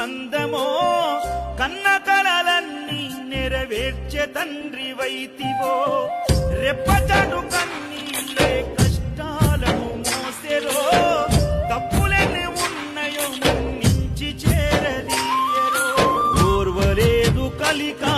బంధమో కన్న కలలన్నీ నెరవేర్చే తండ్రి వైతివో రెప్పచాటు కన్నీళ్ళే కష్టాలను మోసెరో తప్పులెన్ని ఉన్నాయో మన్నించి చేరదీయరో ఓర్వలేదు కలికా